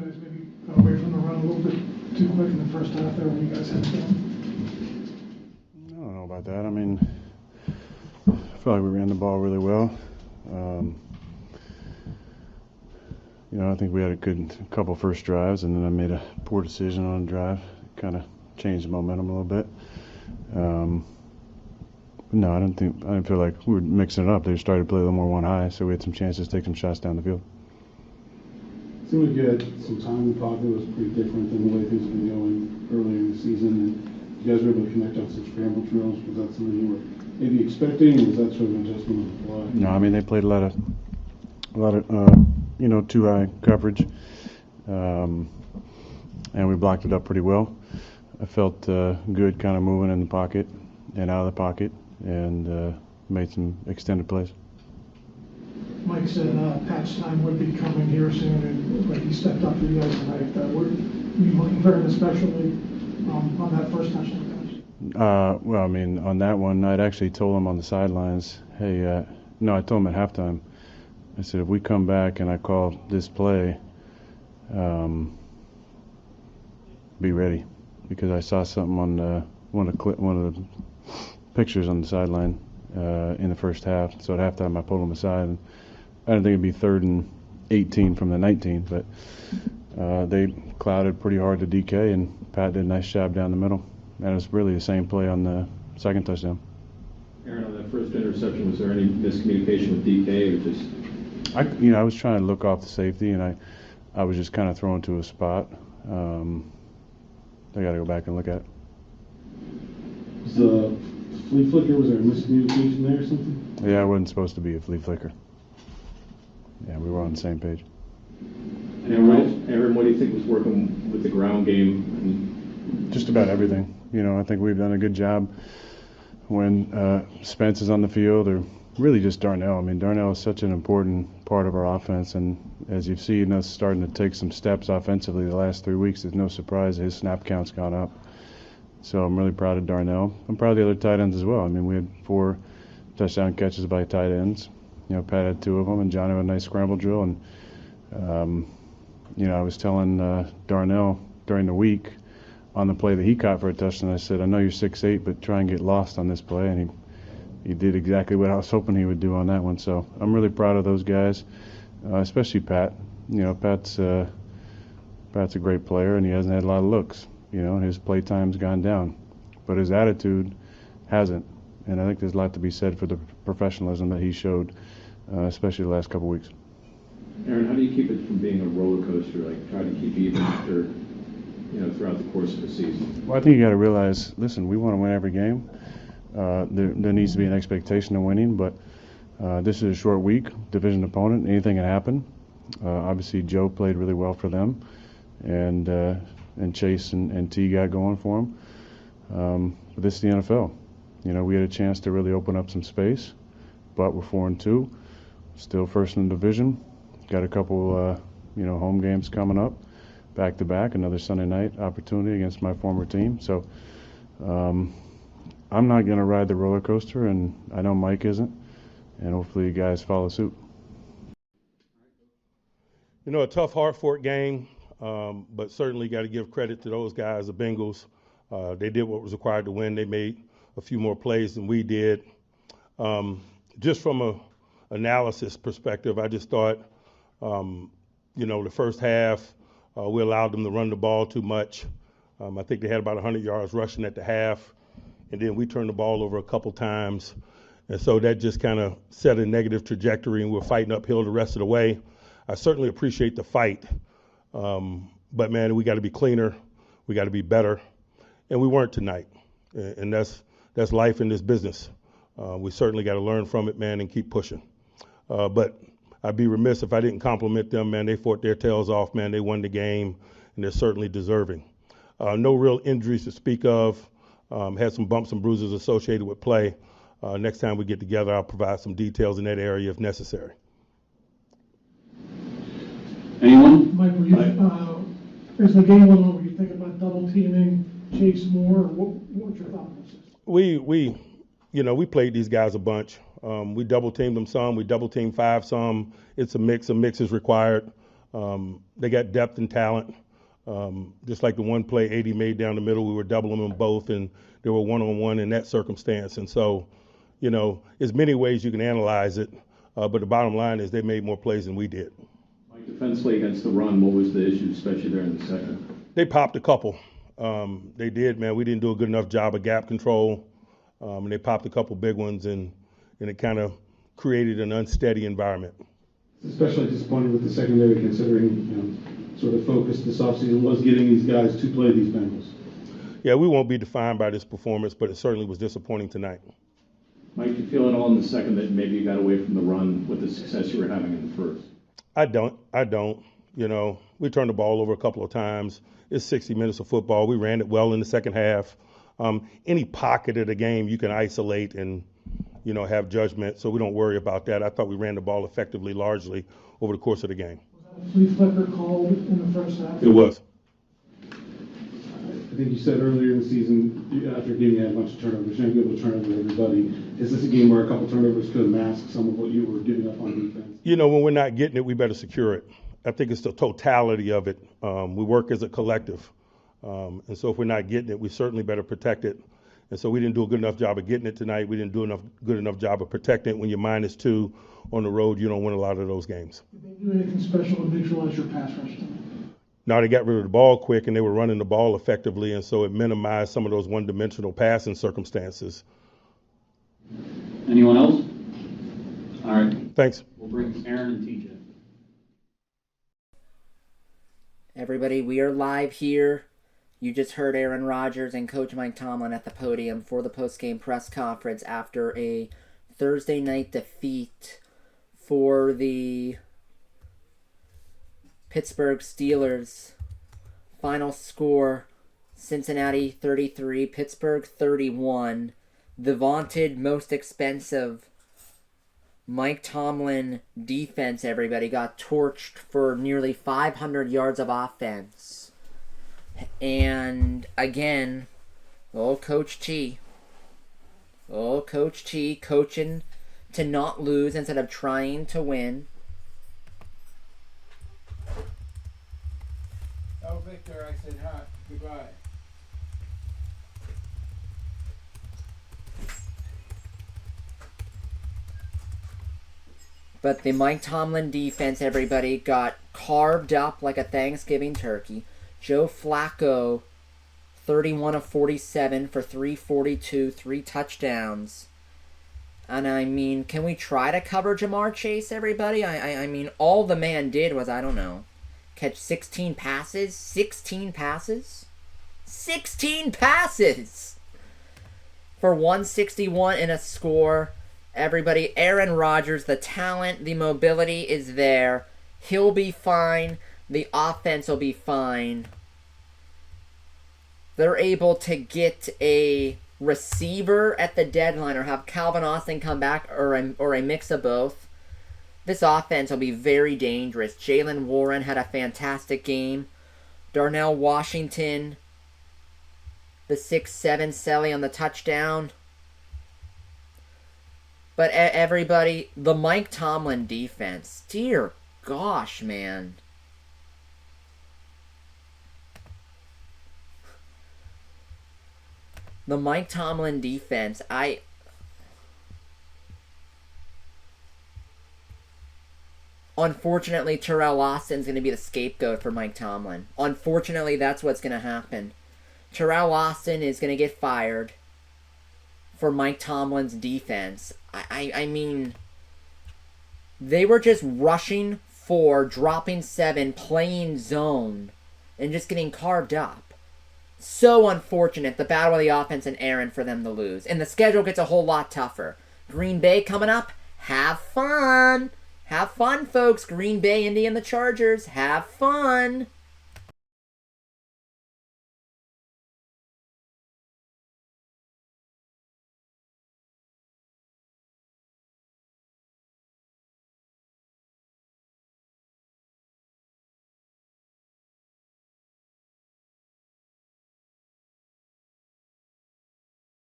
guys maybe got away from the run a little bit too quick in the first half there when you guys had it going? I don't know about that. I mean, I felt like we ran the ball really well. You know, I think we had a good couple first drives, and then I made a poor decision on a drive. Kind of changed the momentum a little bit. No, I didn't feel like we were mixing it up. They started to play a little more one high, so we had some chances to take some shots down the field. It seemed like you had some time in the pocket. It was pretty different than the way things have been going earlier in the season. And you guys were able to connect on some scramble drills. Was that something you were maybe expecting, or was that sort of an adjustment on the fly? No, I mean, they played a lot of you know, too high coverage, and we blocked it up pretty well. I felt good kind of moving in the pocket and out of the pocket, and made some extended plays. Mike said Pat's time would be coming here soon, and it looked like he stepped up for you guys tonight. Were you looking for him especially on that first touchdown pass? Well, I mean, on that one, I'd actually told him on the sidelines, hey, no, I told him at halftime, I said, if we come back and I call this play, be ready, because I saw something on one of the pictures on the sideline in the first half. So at halftime, I pulled him aside, and I didn't think it'd be 3rd and 18 from the 19, but they clouded pretty hard to DK, and Pat did a nice job down the middle. And it was really the same play on the second touchdown. Aaron, on that first interception, was there any miscommunication with DK, or just? I was trying to look off the safety, and I was just kind of thrown to a spot. I got to go back and look at it. Was the flea flicker, was there a miscommunication there or something? Yeah, it wasn't supposed to be a flea flicker. Yeah, we were on the same page. And Aaron, what do you think was working with the ground game? Just about everything. You know, I think we've done a good job when Spence is on the field, or really just Darnell. I mean, Darnell is such an important part of our offense, and as you've seen us starting to take some steps offensively the last 3 weeks, it's no surprise his snap count's gone up. So I'm really proud of Darnell. I'm proud of the other tight ends as well. I mean, we had 4 touchdown catches by tight ends. You know, Pat had 2 of them, and John had a nice scramble drill. And, you know, I was telling Darnell during the week on the play that he caught for a touchdown, I said, I know you're 6'8", but try and get lost on this play. And he did exactly what I was hoping he would do on that one. So I'm really proud of those guys, especially Pat. You know, Pat's a great player, and he hasn't had a lot of looks. You know, his play time's gone down, but his attitude hasn't. And I think there's a lot to be said for the professionalism that he showed, especially the last couple weeks. Aaron, how do you keep it from being a roller coaster? Like, try to keep even after, you know, throughout the course of the season? Well, I think you got to realize, listen, we want to win every game. There needs to be an expectation of winning, but this is a short week, division opponent, anything can happen. Obviously, Joe played really well for them, and Chase and T got going for him. But this is the NFL. You know, we had a chance to really open up some space, but we're 4-2, still first in the division. Got a couple, you know, home games coming up, back to back. Another Sunday night opportunity against my former team. So I'm not going to ride the roller coaster, and I know Mike isn't. And hopefully, you guys follow suit. You know, a tough, hard-fought game, but certainly got to give credit to those guys, the Bengals. They did what was required to win. They made a few more plays than we did. Just from a analysis perspective, I just thought, you know, the first half, we allowed them to run the ball too much. I think they had about 100 yards rushing at the half, and then we turned the ball over a couple times. And so that just kind of set a negative trajectory, and we're fighting uphill the rest of the way. I certainly appreciate the fight, but, man, we got to be cleaner. We got to be better, and we weren't tonight. And that's life in this business. We certainly got to learn from it, man, and keep pushing. But I'd be remiss if I didn't compliment them, man. They fought their tails off, man. They won the game, and they're certainly deserving. No real injuries to speak of. Had some bumps and bruises associated with play. Next time we get together, I'll provide some details in that area if necessary. Anyone? Mike, were you, as the game went on, were you thinking about double teaming Chase more, or what was your thought process? We played these guys a bunch. We double teamed them some. We double teamed 5 some. It's a mix. A mix is required. They got depth and talent. Just like the one play 80 made down the middle, we were doubling them both, and they were one-on-one in that circumstance. And so, there's many ways you can analyze it, but the bottom line is they made more plays than we did. Like defensively against the run, what was the issue, especially there in the second? They popped a couple. They did, man. We didn't do a good enough job of gap control, and they popped a couple big ones, and it kind of created an unsteady environment. It's especially disappointing with the secondary, considering sort of focus this offseason was getting these guys to play these Bengals. Yeah, we won't be defined by this performance, but it certainly was disappointing tonight. Mike, you feel at all in the second that maybe you got away from the run with the success you were having in the first? I don't. We turned the ball over a couple of times. It's 60 minutes of football. We ran it well in the second half. Any pocket of the game you can isolate and, have judgment, so we don't worry about that. I thought we ran the ball effectively largely over the course of the game. Was that a flea flicker called in the first half? It was. I think you said earlier in the season, after getting a bunch of turnovers, you're not able to turn over everybody. Is this a game where a couple turnovers could mask some of what you were giving up on defense? When we're not getting it, we better secure it. I think it's the totality of it. We work as a collective. And so if we're not getting it, we certainly better protect it. And so we didn't do a good enough job of getting it tonight. We didn't do good enough job of protecting it. When you're -2 on the road, you don't win a lot of those games. Did they do anything special to neutralize your pass rush tonight? Now they got rid of the ball quick, and they were running the ball effectively, and so it minimized some of those one-dimensional passing circumstances. Anyone else? All right. Thanks. We'll bring Aaron and TJ. Everybody, we are live here. You just heard Aaron Rodgers and Coach Mike Tomlin at the podium for the postgame press conference after a Thursday night defeat for the Pittsburgh Steelers. Final score, Cincinnati 33, Pittsburgh 31. The vaunted most expensive Mike Tomlin defense, everybody, got torched for nearly 500 yards of offense. And again, Coach T coaching to not lose instead of trying to win. Oh, Victor, I said hi. Goodbye. But the Mike Tomlin defense, everybody, got carved up like a Thanksgiving turkey. Joe Flacco, 31 of 47 for 342, 3 touchdowns. And I mean, can we try to cover Jamar Chase, everybody? I mean, all the man did was, I don't know, catch 16 passes? 16 passes? 16 passes! For 161 and a score. Everybody, Aaron Rodgers, the talent, the mobility is there. He'll be fine. The offense will be fine. They're able to get a receiver at the deadline or have Calvin Austin come back or a mix of both. This offense will be very dangerous. Jaylen Warren had a fantastic game. Darnell Washington, the 6'7" Selly on the touchdown. But everybody, the Mike Tomlin defense, dear gosh, man. The Mike Tomlin defense, unfortunately, Terrell Austin's going to be the scapegoat for Mike Tomlin. Unfortunately, that's what's going to happen. Terrell Austin is going to get fired for Mike Tomlin's defense. I mean, they were just rushing 4, dropping 7, playing zone, and just getting carved up. So unfortunate, the battle of the offense and Aaron for them to lose. And the schedule gets a whole lot tougher. Green Bay coming up. Have fun. Have fun, folks. Green Bay, Indy, and the Chargers. Have fun.